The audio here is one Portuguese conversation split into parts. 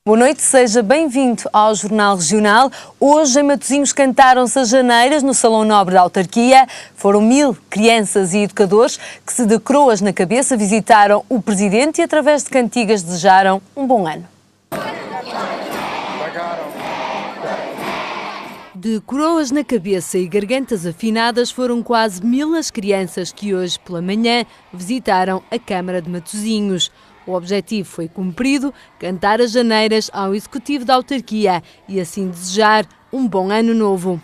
Boa noite, seja bem-vindo ao Jornal Regional. Hoje em Matosinhos cantaram-se as janeiras no Salão Nobre da Autarquia. Foram 1000 crianças e educadores que, se de coroas na cabeça, visitaram o Presidente e, através de cantigas, desejaram um bom ano. De coroas na cabeça e gargantas afinadas, foram quase 1000 as crianças que hoje pela manhã visitaram a Câmara de Matosinhos. O objetivo foi cumprido, cantar as janeiras ao Executivo da Autarquia e assim desejar um bom ano novo.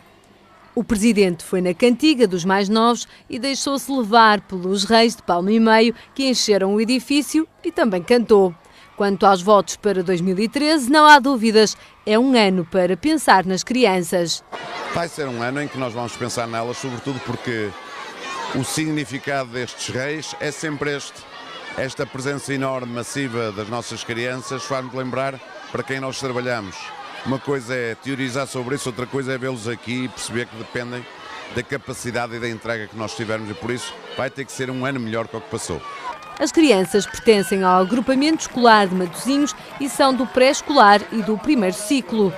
O Presidente foi na cantiga dos mais novos e deixou-se levar pelos reis de palmo e meio que encheram o edifício e também cantou. Quanto aos votos para 2013, não há dúvidas, é um ano para pensar nas crianças. Vai ser um ano em que nós vamos pensar nelas, sobretudo porque o significado destes reis é sempre este. Esta presença enorme, massiva das nossas crianças faz-nos lembrar para quem nós trabalhamos. Uma coisa é teorizar sobre isso, outra coisa é vê-los aqui e perceber que dependem da capacidade e da entrega que nós tivermos e por isso vai ter que ser um ano melhor que o que passou. As crianças pertencem ao agrupamento escolar de Matosinhos e são do pré-escolar e do primeiro ciclo.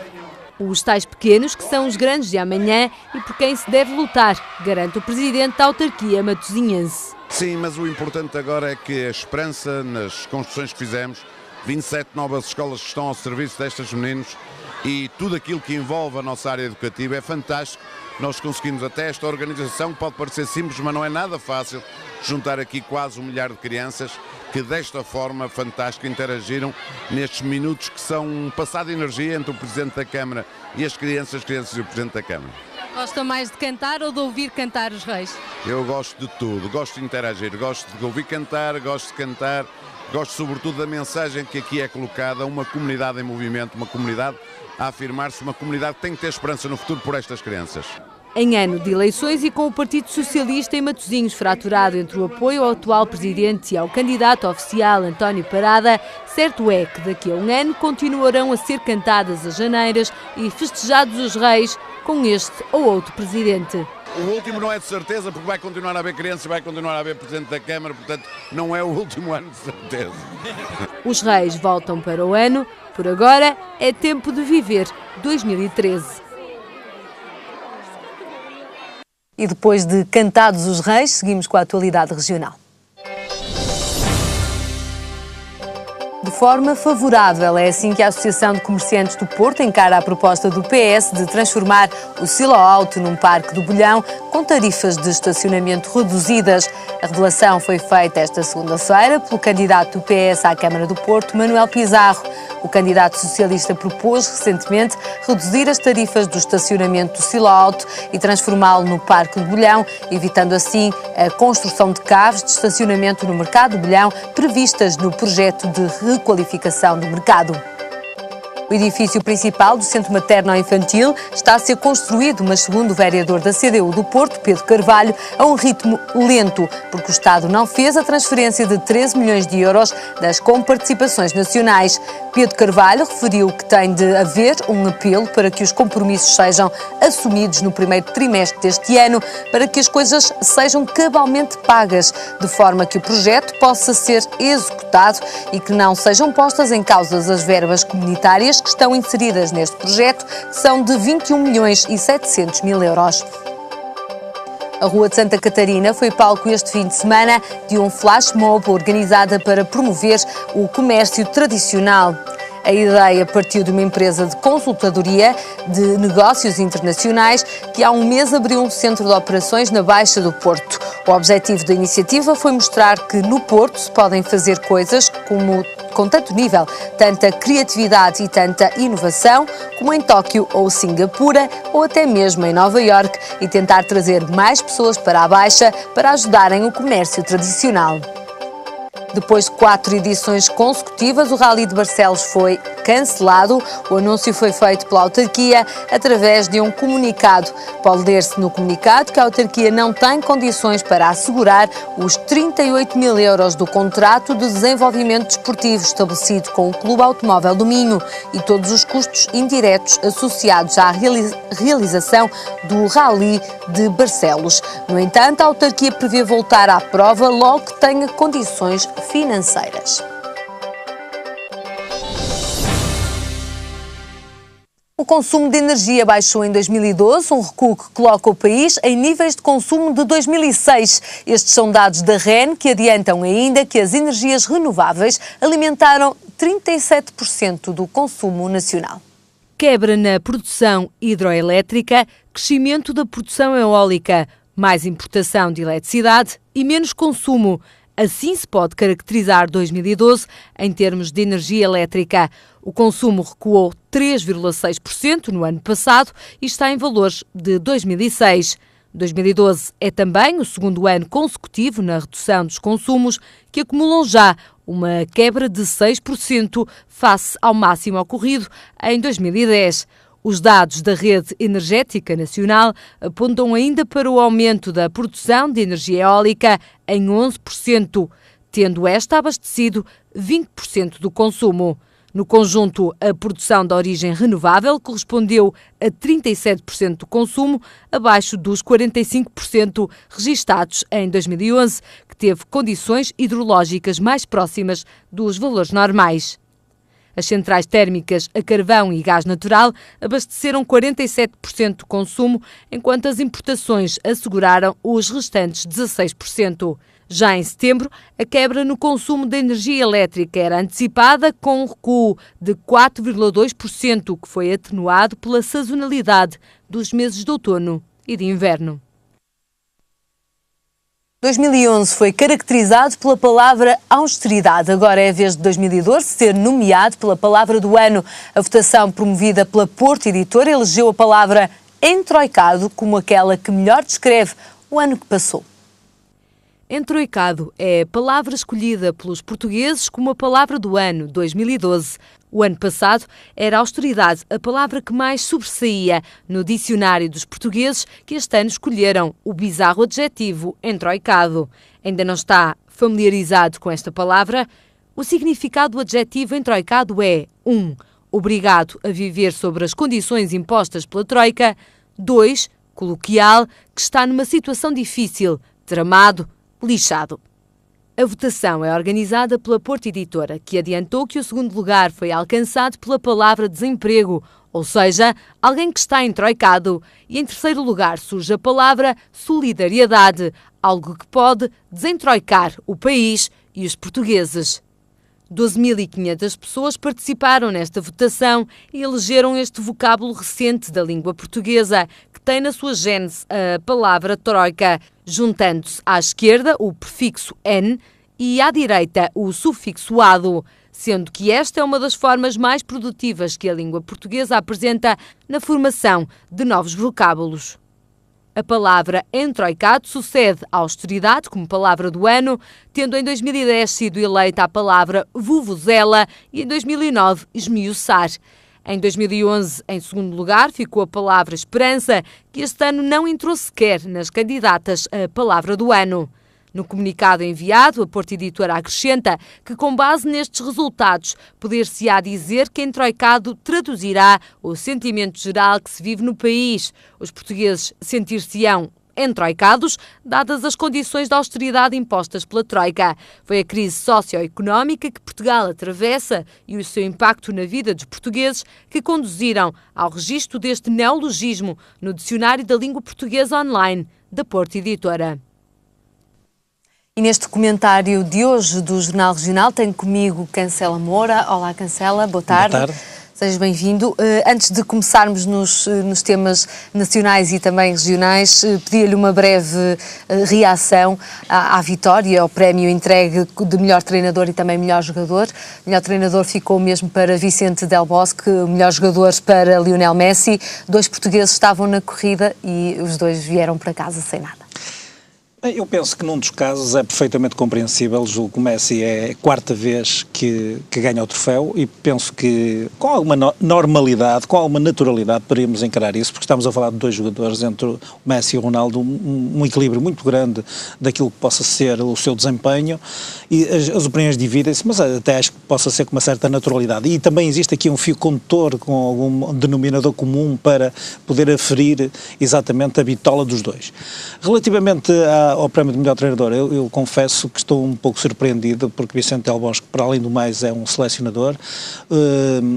Os tais pequenos que são os grandes de amanhã e por quem se deve lutar, garante o Presidente da Autarquia matosinhense. Sim, mas o importante agora é que a esperança nas construções que fizemos, 27 novas escolas que estão ao serviço destes meninos e tudo aquilo que envolve a nossa área educativa é fantástico. Nós conseguimos até esta organização, que pode parecer simples, mas não é nada fácil, juntar aqui quase 1 milhar de crianças que desta forma fantástica interagiram nestes minutos que são um passado de energia entre o Presidente da Câmara e as crianças e o Presidente da Câmara. Gosta mais de cantar ou de ouvir cantar os reis? Eu gosto de tudo, gosto de interagir, gosto de ouvir cantar, gosto sobretudo da mensagem que aqui é colocada, uma comunidade em movimento, uma comunidade a afirmar-se, uma comunidade que tem que ter esperança no futuro por estas crianças. Em ano de eleições e com o Partido Socialista em Matosinhos fraturado entre o apoio ao atual Presidente e ao candidato oficial António Parada, certo é que daqui a um ano continuarão a ser cantadas as janeiras e festejados os reis com este ou outro Presidente. O último não é de certeza, porque vai continuar a haver crianças, vai continuar a haver Presidente da Câmara, portanto não é o último ano de certeza. Os reis voltam para o ano, por agora é tempo de viver 2013. E depois de cantados os reis, seguimos com a atualidade regional. De forma favorável, é assim que a Associação de Comerciantes do Porto encara a proposta do PS de transformar o Silo Auto num parque do Bolhão com tarifas de estacionamento reduzidas. A revelação foi feita esta segunda-feira pelo candidato do PS à Câmara do Porto, Manuel Pizarro. O candidato socialista propôs recentemente reduzir as tarifas do estacionamento do Silo Auto e transformá-lo no Parque do Bolhão, evitando assim a construção de caves de estacionamento no Mercado do Bolhão previstas no projeto de requalificação do mercado. O edifício principal do Centro Materno-Infantil está a ser construído, mas segundo o vereador da CDU do Porto, Pedro Carvalho, a um ritmo lento, porque o Estado não fez a transferência de 13 milhões de euros das comparticipações nacionais. Pedro Carvalho referiu que tem de haver um apelo para que os compromissos sejam assumidos no primeiro trimestre deste ano, para que as coisas sejam cabalmente pagas, de forma que o projeto possa ser executado e que não sejam postas em causa as verbas comunitárias que estão inseridas neste projeto, que são de 21 milhões e 700 mil euros. A Rua de Santa Catarina foi palco este fim de semana de um flash mob organizada para promover o comércio tradicional. A ideia partiu de uma empresa de consultadoria de negócios internacionais que há um mês abriu um centro de operações na Baixa do Porto. O objetivo da iniciativa foi mostrar que no Porto se podem fazer coisas com tanto nível, tanta criatividade e tanta inovação, como em Tóquio ou Singapura, ou até mesmo em Nova Iorque, e tentar trazer mais pessoas para a Baixa para ajudarem o comércio tradicional. Depois de 4 edições consecutivas, o Rally de Barcelos foi cancelado. O anúncio foi feito pela autarquia através de um comunicado. Pode ler-se no comunicado que a autarquia não tem condições para assegurar os 38 mil euros do contrato de desenvolvimento desportivo estabelecido com o Clube Automóvel do Minho e todos os custos indiretos associados à realização do Rally de Barcelos. No entanto, a autarquia prevê voltar à prova logo que tenha condições financeiras. consumo de energia baixou em 2012, um recuo que coloca o país em níveis de consumo de 2006. Estes são dados da REN, que adiantam ainda que as energias renováveis alimentaram 37% do consumo nacional. Quebra na produção hidroelétrica, crescimento da produção eólica, mais importação de eletricidade e menos consumo. Assim se pode caracterizar 2012 em termos de energia elétrica. O consumo recuou 3,6% no ano passado e está em valores de 2006. 2012 é também o segundo ano consecutivo na redução dos consumos, que acumulam já uma quebra de 6% face ao máximo ocorrido em 2010. Os dados da Rede Energética Nacional apontam ainda para o aumento da produção de energia eólica em 11%, tendo esta abastecido 20% do consumo. No conjunto, a produção de origem renovável correspondeu a 37% do consumo, abaixo dos 45% registados em 2011, que teve condições hidrológicas mais próximas dos valores normais. As centrais térmicas a carvão e gás natural abasteceram 47% do consumo, enquanto as importações asseguraram os restantes 16%. Já em setembro, a quebra no consumo de energia elétrica era antecipada com um recuo de 4,2%, que foi atenuado pela sazonalidade dos meses de outono e de inverno. 2011 foi caracterizado pela palavra austeridade. Agora é a vez de 2012 ser nomeado pela palavra do ano. A votação promovida pela Porto Editora elegeu a palavra entroicado como aquela que melhor descreve o ano que passou. Entroicado é a palavra escolhida pelos portugueses como a palavra do ano 2012. O ano passado era austeridade a palavra que mais sobressaía no dicionário dos portugueses, que este ano escolheram o bizarro adjetivo entroicado. Ainda não está familiarizado com esta palavra? O significado do adjetivo entroicado é 1. Obrigado a viver sobre as condições impostas pela Troika. 2. Coloquial, que está numa situação difícil, tramado, lixado. A votação é organizada pela Porto Editora, que adiantou que o segundo lugar foi alcançado pela palavra desemprego, ou seja, alguém que está entroicado, e em terceiro lugar surge a palavra solidariedade, algo que pode desentroicar o país e os portugueses. 12.500 pessoas participaram nesta votação e elegeram este vocábulo recente da língua portuguesa, que tem na sua gênese a palavra troika, juntando-se à esquerda o prefixo "n" e à direita o sufixo "ado", sendo que esta é uma das formas mais produtivas que a língua portuguesa apresenta na formação de novos vocábulos. A palavra entroicado sucede à austeridade como palavra do ano, tendo em 2010 sido eleita a palavra vuvuzela e em 2009 esmiuçar. Em 2011, em segundo lugar, ficou a palavra esperança, que este ano não entrou sequer nas candidatas a palavra do ano. No comunicado enviado, a Porto Editora acrescenta que, com base nestes resultados, poder-se-á dizer que entroicado traduzirá o sentimento geral que se vive no país. Os portugueses sentir-se-ão entroicados, dadas as condições de austeridade impostas pela Troika. Foi a crise socioeconómica que Portugal atravessa e o seu impacto na vida dos portugueses que conduziram ao registro deste neologismo no Dicionário da Língua Portuguesa Online da Porto Editora. E neste comentário de hoje do Jornal Regional tenho comigo Cancela Moura. Olá, Cancela, boa tarde. Boa tarde. Sejas bem-vindo. Antes de começarmos nos temas nacionais e também regionais, pedia-lhe uma breve reação à vitória, ao prémio entregue de melhor treinador e também melhor jogador. Melhor treinador ficou mesmo para Vicente Del Bosque, melhor jogador para Lionel Messi. 2 portugueses estavam na corrida e os 2 vieram para casa sem nada. Eu penso que num dos casos é perfeitamente compreensível. Julgo que o Messi é a 4ª vez que ganha o troféu e penso que com alguma normalidade, com alguma naturalidade poderíamos encarar isso, porque estamos a falar de 2 jogadores, entre o Messi e o Ronaldo, um equilíbrio muito grande daquilo que possa ser o seu desempenho, e as opiniões dividem-se, mas até acho que possa ser com uma certa naturalidade. E também existe aqui um fio condutor com algum denominador comum para poder aferir exatamente a bitola dos 2. Relativamente ao prémio de melhor treinador, eu confesso que estou um pouco surpreendido, porque Vicente Del Bosque, para além do mais, é um selecionador.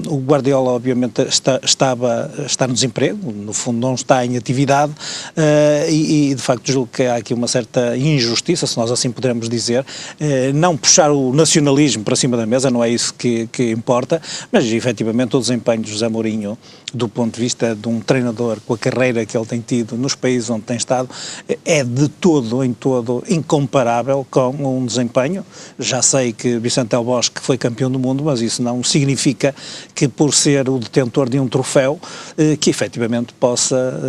O Guardiola, obviamente, está no desemprego, no fundo não está em atividade, e de facto julgo que há aqui uma certa injustiça, se nós assim pudermos dizer, não puxar o nacionalismo para cima da mesa, não é isso que importa, mas efetivamente o desempenho de José Mourinho, do ponto de vista de um treinador com a carreira que ele tem tido nos países onde tem estado, é de todo, em todo, incomparável com um desempenho. Já sei que Vicente Del Bosque foi campeão do mundo, mas isso não significa que, por ser o detentor de um troféu, que efetivamente possa,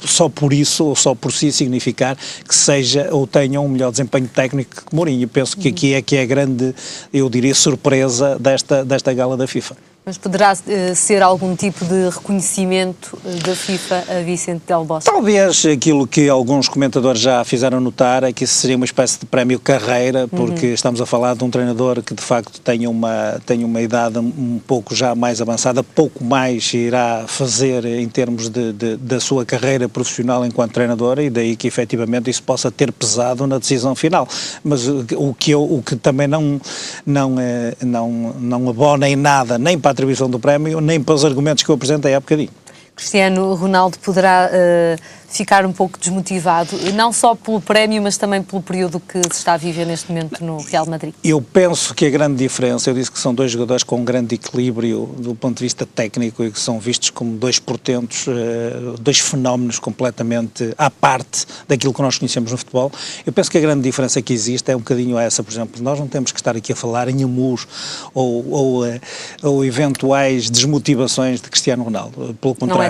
só por isso ou só por si, significar que seja ou tenha um melhor desempenho técnico que Mourinho. Penso que aqui é que é a grande, eu diria, surpresa desta gala da FIFA. Mas poderá ser algum tipo de reconhecimento da FIFA a Vicente Del Bosque? Talvez aquilo que alguns comentadores já fizeram notar é que isso seria uma espécie de prémio carreira, porque estamos a falar de um treinador que de facto tem uma idade um pouco já mais avançada, pouco mais irá fazer em termos da sua carreira profissional enquanto treinador, e daí que efetivamente isso possa ter pesado na decisão final. Mas o que também não abona em nada, nem para a atribuição do prémio, nem para os argumentos que eu apresentei há bocadinho. Cristiano Ronaldo poderá ficar um pouco desmotivado, não só pelo prémio, mas também pelo período que se está a viver neste momento no Real Madrid? Eu penso que a grande diferença, eu disse que são dois jogadores com um grande equilíbrio do ponto de vista técnico e que são vistos como dois portentos, dois fenómenos completamente à parte daquilo que nós conhecemos no futebol. Eu penso que a grande diferença que existe é um bocadinho essa, por exemplo, nós não temos que estar aqui a falar em emus ou eventuais desmotivações de Cristiano Ronaldo, pelo contrário.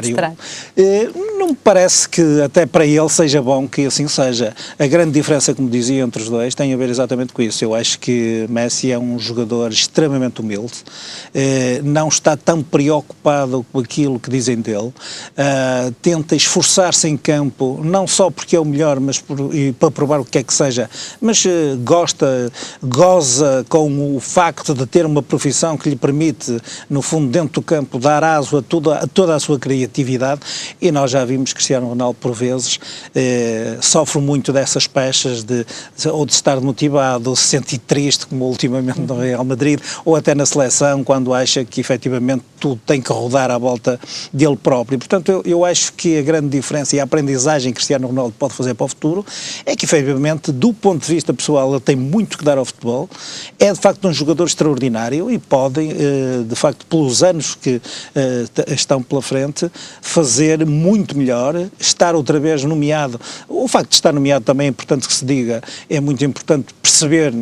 Não me parece que até para ele seja bom que assim seja. A grande diferença, como dizia, entre os dois tem a ver exatamente com isso. Eu acho que Messi é um jogador extremamente humilde, não está tão preocupado com aquilo que dizem dele, tenta esforçar-se em campo, não só porque é o melhor, mas para provar o que é que seja, mas goza com o facto de ter uma profissão que lhe permite, no fundo, dentro do campo, dar aso a toda a sua criatividade, e nós já vimos Cristiano Ronaldo, por vezes, sofre muito dessas pechas ou de estar motivado, ou se sentir triste, como ultimamente no Real Madrid, ou até na seleção, quando acha que efetivamente tudo tem que rodar à volta dele próprio. Portanto, eu acho que a grande diferença e a aprendizagem que Cristiano Ronaldo pode fazer para o futuro é que, efetivamente, do ponto de vista pessoal, ele tem muito que dar ao futebol, é de facto um jogador extraordinário e pode, de facto, pelos anos que estão pela frente, fazer muito melhor, estar outra vez nomeado. O facto de estar nomeado também é importante que se diga, é muito importante perceber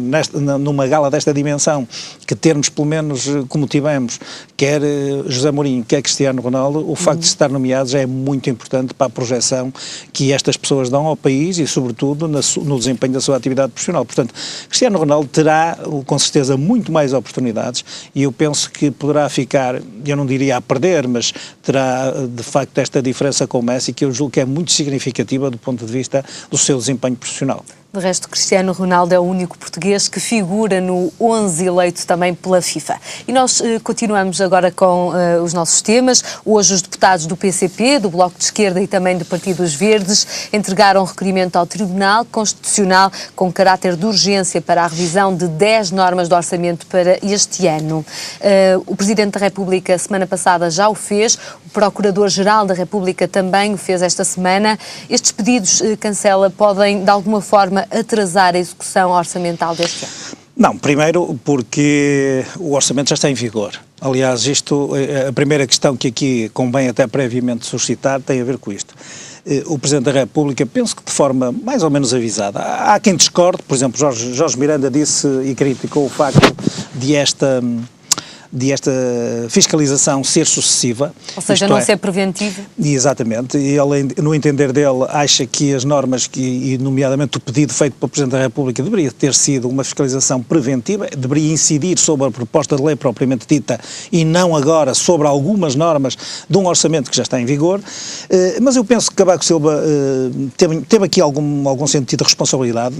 numa gala desta dimensão que termos, pelo menos como tivemos, quer José Mourinho, quer Cristiano Ronaldo, o facto de estar nomeados é muito importante para a projeção que estas pessoas dão ao país e, sobretudo, no desempenho da sua atividade profissional. Portanto, Cristiano Ronaldo terá, com certeza, muito mais oportunidades e eu penso que poderá ficar, eu não diria a perder, mas terá, de facto, esta diferença com o Messi, que eu julgo que é muito significativa do ponto de vista do seu desempenho profissional. De resto, Cristiano Ronaldo é o único português que figura no 11 eleito também pela FIFA. E nós continuamos agora com os nossos temas. Hoje os deputados do PCP, do Bloco de Esquerda e também do Partido dos Verdes entregaram um requerimento ao Tribunal Constitucional com caráter de urgência para a revisão de 10 normas de orçamento para este ano. O Presidente da República, semana passada, já o fez. O Procurador-Geral da República também o fez esta semana. Estes pedidos, Cancela, podem, de alguma forma, atrasar a execução orçamental deste ano? Não, primeiro porque o orçamento já está em vigor. Aliás, a primeira questão que aqui convém até previamente suscitar tem a ver com isto. O Presidente da República, penso que de forma mais ou menos avisada, há quem discorde, por exemplo, Jorge Miranda disse e criticou o facto de esta fiscalização ser sucessiva. Ou seja, não ser preventiva. Exatamente. E ele, no entender dele, acha que as normas, e nomeadamente o pedido feito pelo Presidente da República, deveria ter sido uma fiscalização preventiva, deveria incidir sobre a proposta de lei propriamente dita e não agora sobre algumas normas de um orçamento que já está em vigor. Mas eu penso que Cavaco Silva teve aqui algum sentido de responsabilidade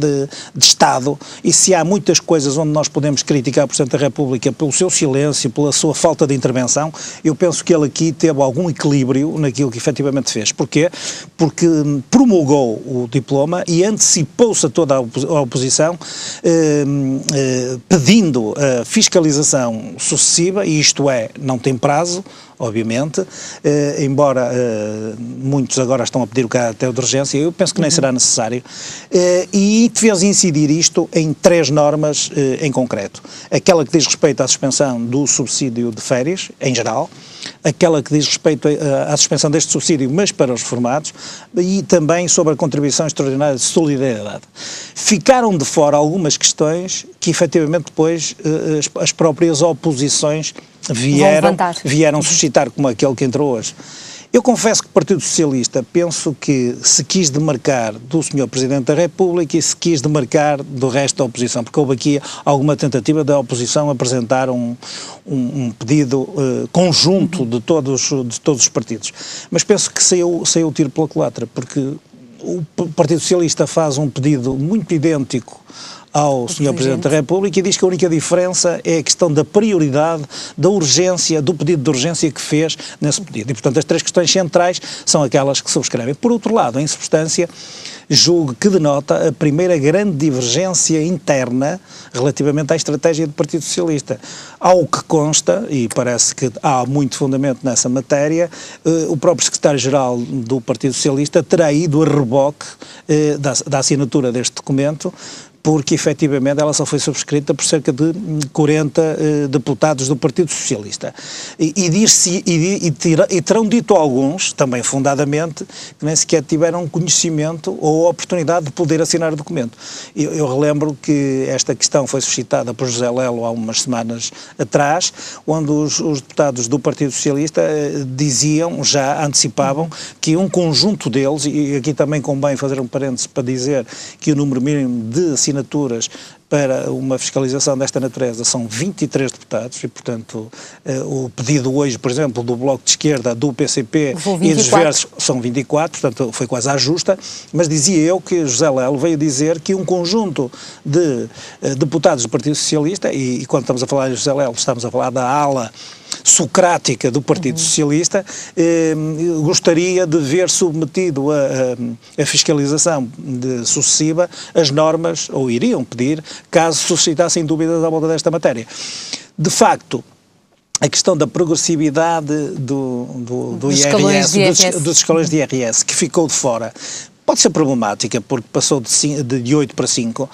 de Estado, e se há muitas coisas onde nós podemos criticar o Presidente da República pelo seu silêncio, início pela sua falta de intervenção, eu penso que ele aqui teve algum equilíbrio naquilo que efetivamente fez. Porquê? Porque promulgou o diploma e antecipou-se a toda a oposição, pedindo a fiscalização sucessiva, e isto é, não tem prazo, obviamente, embora muitos agora estão a pedir o caráter de urgência, eu penso que nem será necessário, e fez incidir isto em 3 normas em concreto. Aquela que diz respeito à suspensão do subsídio de férias, em geral, aquela que diz respeito à suspensão deste subsídio, mas para os reformados, e também sobre a contribuição extraordinária de solidariedade. Ficaram de fora algumas questões que efetivamente depois as próprias oposições vieram suscitar, como aquele que entrou hoje. Eu confesso que o Partido Socialista penso que se quis demarcar do Sr. Presidente da República e se quis demarcar do resto da oposição, porque houve aqui alguma tentativa da oposição apresentar um pedido conjunto de todos os partidos. Mas penso que saiu o tiro pela culatra, porque o Partido Socialista faz um pedido muito idêntico ao Sr. Presidente da República e diz que a única diferença é a questão da prioridade, da urgência, do pedido de urgência que fez nesse pedido. E, portanto, as 3 questões centrais são aquelas que subscrevem. Por outro lado, em substância, julgo que denota a primeira grande divergência interna relativamente à estratégia do Partido Socialista. Ao que consta, e parece que há muito fundamento nessa matéria, o próprio secretário-geral do Partido Socialista terá ido a reboque da assinatura deste documento, porque efetivamente ela só foi subscrita por cerca de 40 deputados do Partido Socialista. E terão dito alguns, também fundadamente, que nem sequer tiveram conhecimento ou oportunidade de poder assinar o documento. Eu relembro que esta questão foi suscitada por José Lelo há umas semanas atrás, onde os deputados do Partido Socialista antecipavam que um conjunto deles, e aqui também convém fazer um parênteses para dizer que o número mínimo de assinaturas para uma fiscalização desta natureza são 23 deputados e, portanto, o pedido hoje, por exemplo, do Bloco de Esquerda, do PCP e dos Verdes são 24, portanto foi quase à justa, mas dizia eu que José Lelo veio dizer que um conjunto de deputados do Partido Socialista, e quando estamos a falar de José Lelo estamos a falar da ala socrática do Partido Socialista, gostaria de ver submetido a fiscalização sucessiva as normas, ou iriam pedir, caso suscitassem dúvidas à volta desta matéria. De facto, a questão da progressividade dos escalões de IRS, que ficou de fora, pode ser problemática, porque passou de 8 para 5.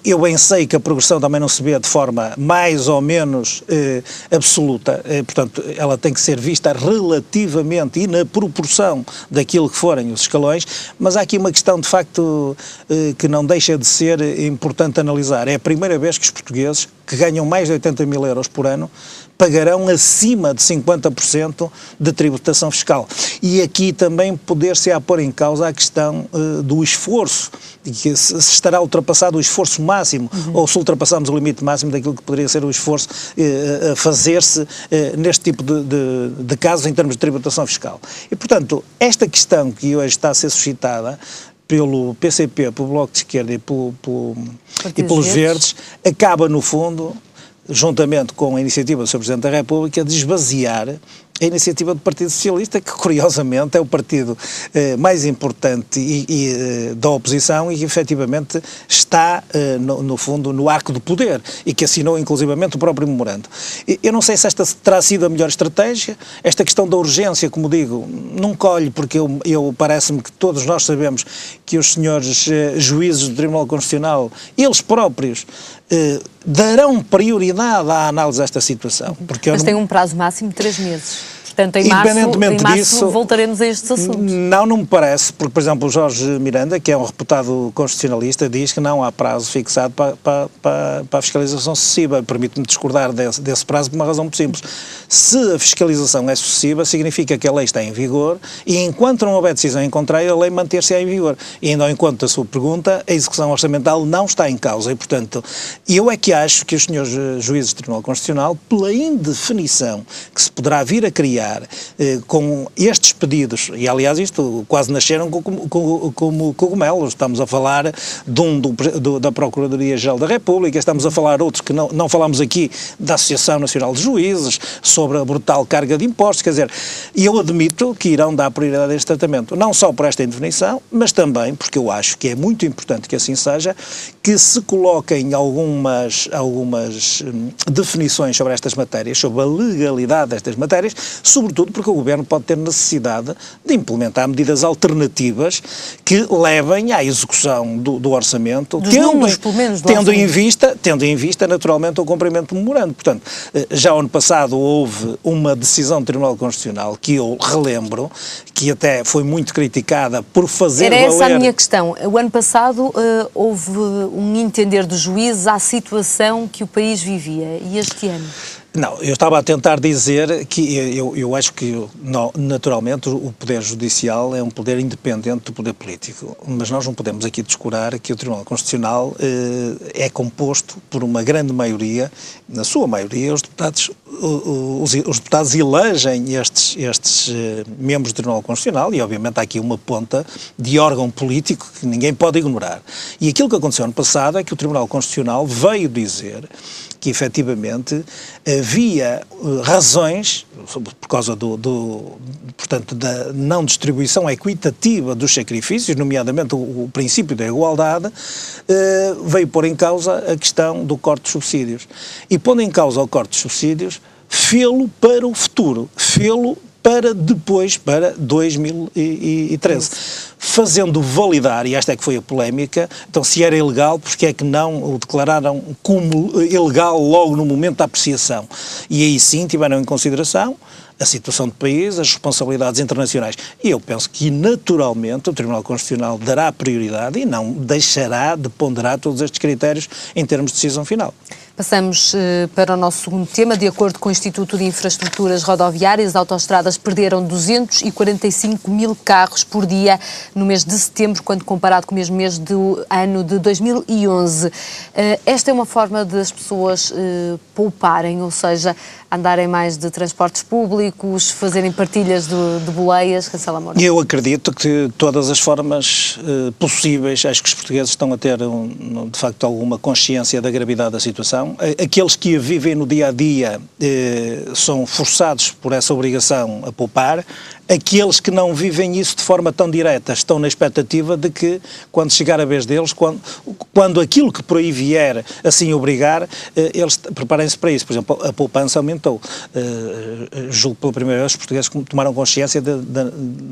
Eu bem sei que a progressão também não se vê de forma mais ou menos absoluta, portanto, ela tem que ser vista relativamente e na proporção daquilo que forem os escalões, mas há aqui uma questão, de facto, que não deixa de ser importante analisar. É a primeira vez que os portugueses, que ganham mais de 80 mil euros por ano, pagarão acima de 50% de tributação fiscal. E aqui também poder-se a pôr em causa a questão do esforço, de que se estará ultrapassado o esforço máximo, ou se ultrapassamos o limite máximo daquilo que poderia ser o esforço a fazer-se neste tipo de casos em termos de tributação fiscal. E, portanto, esta questão que hoje está a ser suscitada pelo PCP, pelo Bloco de Esquerda e pelos Verdes, acaba, no fundo, juntamente com a iniciativa do Sr. Presidente da República, de esvaziar a iniciativa do Partido Socialista, que curiosamente é o partido mais importante da oposição e que efetivamente está, no fundo, no arco do poder e que assinou inclusivamente o próprio memorando. Eu não sei se esta terá sido a melhor estratégia. Esta questão da urgência, como digo, não colhe, porque parece-me que todos nós sabemos que os senhores juízes do Tribunal Constitucional, eles próprios, darão prioridade à análise desta situação. Mas tem um prazo máximo de 3 meses. Portanto, em março voltaremos a estes assuntos. Não me parece, porque, por exemplo, o Jorge Miranda, que é um reputado constitucionalista, diz que não há prazo fixado para a fiscalização sucessiva. Permite-me discordar desse prazo por uma razão muito simples. Se a fiscalização é sucessiva, significa que a lei está em vigor e, enquanto não houver decisão em contrário, a lei manter-se em vigor. E ainda ao encontro da sua pergunta, a execução orçamental não está em causa. E, portanto, eu é que acho que os senhores juízes do Tribunal Constitucional, pela indefinição que se poderá vir a criar chegar com estes pedidos, e aliás isto quase nasceram como cogumelos, estamos a falar da Procuradoria-Geral da República, estamos a falar outros que não falamos aqui, da Associação Nacional de Juízes, sobre a brutal carga de impostos, quer dizer, e eu admito que irão dar prioridade a este tratamento, não só por esta indefinição, mas também, porque eu acho que é muito importante que assim seja, que se coloquem algumas definições sobre estas matérias, sobre a legalidade destas matérias, sobretudo porque o Governo pode ter necessidade de implementar medidas alternativas que levem à execução do orçamento, tendo em vista naturalmente o cumprimento do memorando. Portanto, já ano passado houve uma decisão do Tribunal Constitucional que eu relembro, que até foi muito criticada por fazer valer... Era essa a minha questão. O ano passado houve um entender dos juízes à situação que o país vivia. E este ano? Não, eu estava a tentar dizer que eu acho que, naturalmente, o Poder Judicial é um poder independente do poder político, mas nós não podemos aqui descurar que o Tribunal Constitucional é composto por uma grande maioria, na sua maioria, os deputados elegem estes membros do Tribunal Constitucional e, obviamente, há aqui uma ponta de órgão político que ninguém pode ignorar. E aquilo que aconteceu ano passado é que o Tribunal Constitucional veio dizer que, efetivamente, havia razões, por causa portanto, da não distribuição equitativa dos sacrifícios, nomeadamente o princípio da igualdade, veio pôr em causa a questão do corte de subsídios. E pondo em causa o corte de subsídios, fê-lo para o futuro, fê-lo para depois, para 2013, fazendo validar, e esta é que foi a polémica, então se era ilegal, porque é que não o declararam como ilegal logo no momento da apreciação? E aí sim tiveram em consideração a situação do país, as responsabilidades internacionais. E eu penso que, naturalmente, o Tribunal Constitucional dará prioridade e não deixará de ponderar todos estes critérios em termos de decisão final. Passamos para o nosso segundo tema. De acordo com o Instituto de Infraestruturas Rodoviárias, as autoestradas perderam 245 mil carros por dia no mês de setembro, quando comparado com o mesmo mês do ano de 2011. Esta é uma forma de as pessoas pouparem, ou seja, andarem mais de transportes públicos, fazerem partilhas de boleias, Cancela Moura? Eu acredito que todas as formas possíveis, acho que os portugueses estão a ter, de facto, alguma consciência da gravidade da situação. Aqueles que a vivem no dia-a-dia são forçados por essa obrigação a poupar. Aqueles que não vivem isso de forma tão direta estão na expectativa de que, quando chegar a vez deles, quando aquilo que por aí vier assim obrigar, eles preparem-se para isso. Por exemplo, a poupança aumentou. Julgo pela primeira vez os portugueses tomaram consciência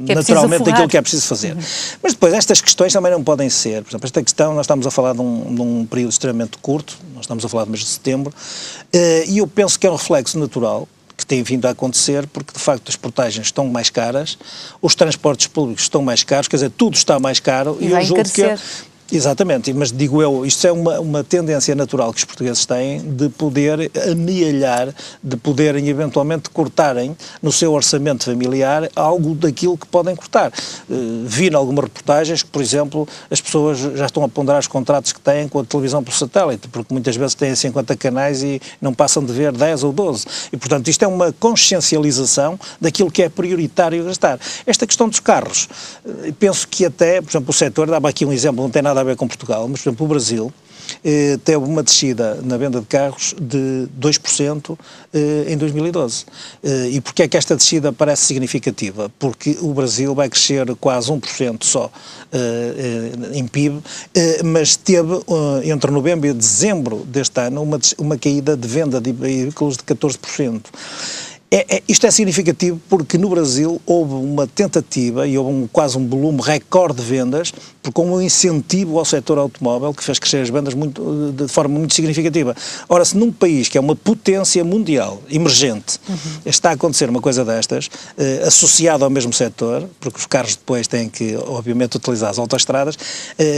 naturalmente daquilo que é preciso fazer. Mas depois estas questões também não podem ser. Por exemplo, esta questão, nós estamos a falar de um período extremamente curto, nós estamos a falar do mês de setembro, e eu penso que é um reflexo natural que tem vindo a acontecer, porque de facto as portagens estão mais caras, os transportes públicos estão mais caros, quer dizer, tudo está mais caro e eu julgo que... Exatamente, mas digo eu, isto é uma tendência natural que os portugueses têm de poder amealhar, de poderem eventualmente cortarem no seu orçamento familiar algo daquilo que podem cortar. Vi em algumas reportagens que, por exemplo, as pessoas já estão a ponderar os contratos que têm com a televisão por satélite, porque muitas vezes têm 50 canais e não passam de ver 10 ou 12. E, portanto, isto é uma consciencialização daquilo que é prioritário gastar. Esta questão dos carros, penso que até, por exemplo, o setor, dava aqui um exemplo, não tem nada a ver com Portugal, mas, por exemplo, o Brasil teve uma descida na venda de carros de 2% em 2012. E porquê é que esta descida parece significativa? Porque o Brasil vai crescer quase 1% só em PIB, mas teve entre novembro e dezembro deste ano uma caída de venda de veículos de 14%. Isto é significativo porque no Brasil houve uma tentativa e houve quase um volume recorde de vendas, com um incentivo ao setor automóvel que fez crescer as vendas de forma muito significativa. Ora, se num país que é uma potência mundial, emergente, está a acontecer uma coisa destas, associado ao mesmo setor, porque os carros depois têm que, obviamente, utilizar as autoestradas,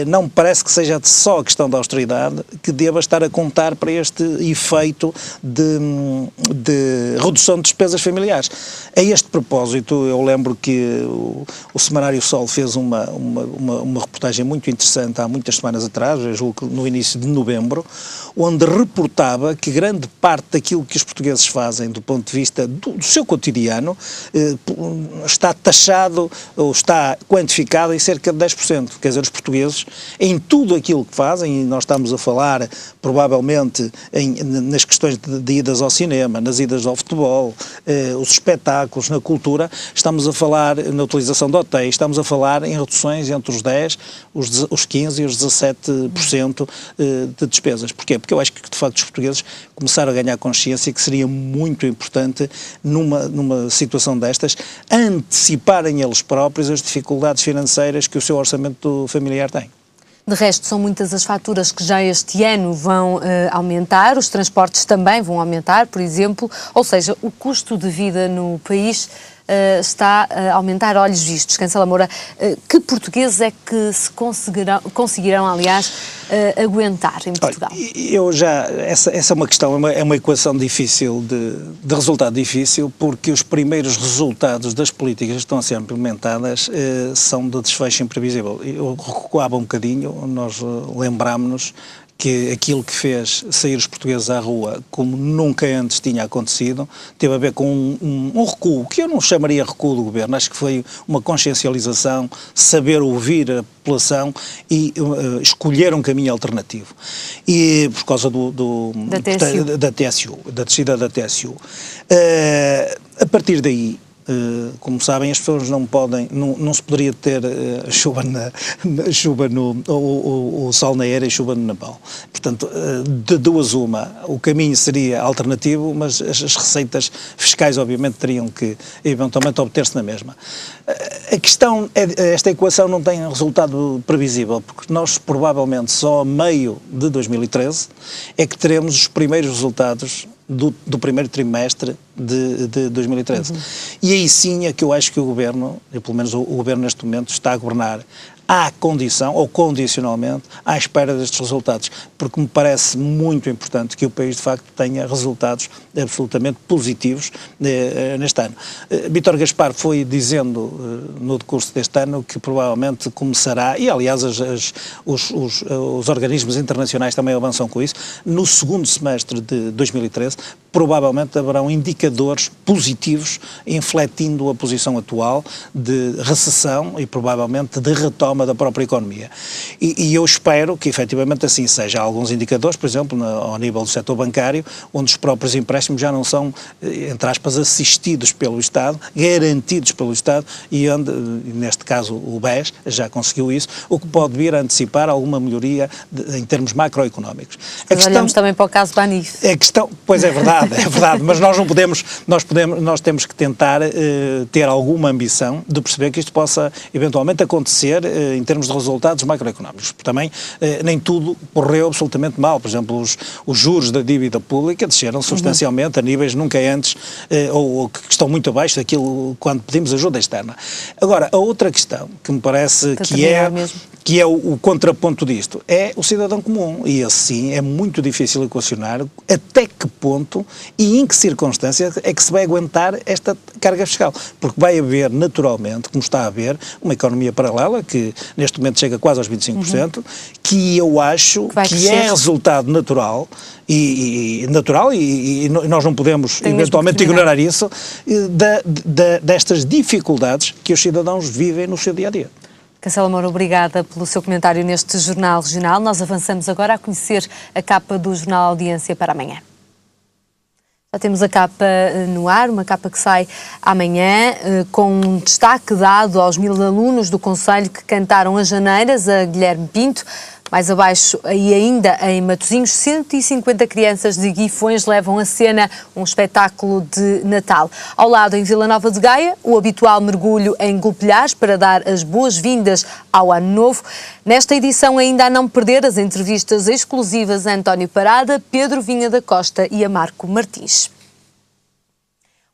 não me parece que seja só a questão da austeridade que deva estar a contar para este efeito de redução de despesas familiares. A este propósito, eu lembro que o Semanário Sol fez uma reportagem muito interessante há muitas semanas atrás, eu julgo que no início de novembro, onde reportava que grande parte daquilo que os portugueses fazem do ponto de vista do seu cotidiano está taxado ou está quantificado em cerca de 10%. Quer dizer, os portugueses, em tudo aquilo que fazem, e nós estamos a falar provavelmente nas questões de idas ao cinema, nas idas ao futebol, os espetáculos, na cultura, estamos a falar na utilização de hotéis, estamos a falar em reduções entre os 10%, os 15% e os 17% de despesas. Porquê? Porque eu acho que, de facto, os portugueses começaram a ganhar consciência que seria muito importante, numa situação destas, anteciparem eles próprios as dificuldades financeiras que o seu orçamento familiar tem. De resto, são muitas as faturas que já este ano vão aumentar, os transportes também vão aumentar, por exemplo, ou seja, o custo de vida no país está a aumentar a olhos vistos. Cancela Moura, que portugueses é que se conseguirão, aliás, aguentar em Portugal? Olha, essa é uma questão, é uma equação difícil, de resultado difícil, porque os primeiros resultados das políticas que estão a ser implementadas são de desfecho imprevisível. Eu recuava um bocadinho, nós lembrámos-nos que aquilo que fez sair os portugueses à rua como nunca antes tinha acontecido, teve a ver com um recuo, que eu não chamaria recuo do governo, acho que foi uma consciencialização, saber ouvir a população e escolher um caminho alternativo. E por causa da TSU, da descida da TSU. A partir daí, como sabem, as pessoas não podem, não se poderia ter o sol na era e chuva no Napão. Portanto, de duas uma, o caminho seria alternativo, mas as receitas fiscais obviamente teriam que eventualmente obter-se na mesma. A questão é, esta equação não tem resultado previsível, porque nós provavelmente só a meio de 2013 é que teremos os primeiros resultados do primeiro trimestre de 2013. E aí sim é que eu acho que o Governo, pelo menos o Governo neste momento, está a governar à condição, ou condicionalmente, à espera destes resultados, porque me parece muito importante que o país, de facto, tenha resultados absolutamente positivos neste ano. Vítor Gaspar foi dizendo no decurso deste ano que provavelmente começará, e aliás os organismos internacionais também avançam com isso, no segundo semestre de 2013, provavelmente haverão indicadores positivos infletindo a posição atual de recessão e provavelmente de retoma da própria economia. E eu espero que efetivamente assim seja. Há alguns indicadores, por exemplo, ao nível do setor bancário, onde os próprios empréstimos já não são, entre aspas, assistidos pelo Estado, garantidos pelo Estado, e onde, neste caso, o BES já conseguiu isso, o que pode vir a antecipar alguma melhoria em termos macroeconómicos. Olhamos também para o caso Banif. Pois é verdade, mas nós não podemos, nós temos que tentar ter alguma ambição de perceber que isto possa eventualmente acontecer em termos de resultados macroeconómicos. Também nem tudo correu absolutamente mal. Por exemplo, os juros da dívida pública desceram substancialmente a níveis nunca antes, ou que estão muito abaixo daquilo quando pedimos ajuda externa. Agora, a outra questão que me parece que é o contraponto disto, é o cidadão comum, e assim é muito difícil equacionar até que ponto e em que circunstâncias é que se vai aguentar esta carga fiscal, porque vai haver naturalmente, como está a haver, uma economia paralela que neste momento chega quase aos 25%, que eu acho que é resultado natural e nós não podemos eventualmente ignorar isso, destas dificuldades que os cidadãos vivem no seu dia-a-dia. Cancela Moura, obrigada pelo seu comentário neste Jornal Regional. Nós avançamos agora a conhecer a capa do Jornal Audiência para amanhã. Já temos a capa no ar, uma capa que sai amanhã, com um destaque dado aos 1000 alunos do Conselho que cantaram as janeiras a Guilherme Pinto. Mais abaixo, e ainda em Matosinhos, 150 crianças de Guifões levam a cena um espetáculo de Natal. Ao lado, em Vila Nova de Gaia, o habitual mergulho em Golpilhás para dar as boas-vindas ao Ano Novo. Nesta edição, ainda a não perder as entrevistas exclusivas a António Parada, Pedro Vinha da Costa e a Marco Martins.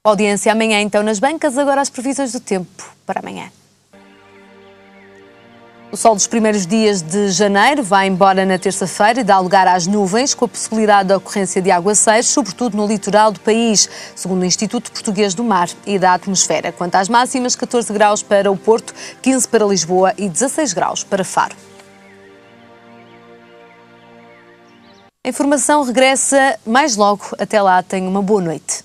Audiência amanhã, então, nas bancas. Agora as previsões do tempo para amanhã. O sol dos primeiros dias de janeiro vai embora na terça-feira e dá lugar às nuvens, com a possibilidade da ocorrência de aguaceiros, sobretudo no litoral do país, segundo o Instituto Português do Mar e da Atmosfera. Quanto às máximas, 14 graus para o Porto, 15 para Lisboa e 16 graus para Faro. A informação regressa mais logo. Até lá, tenha uma boa noite.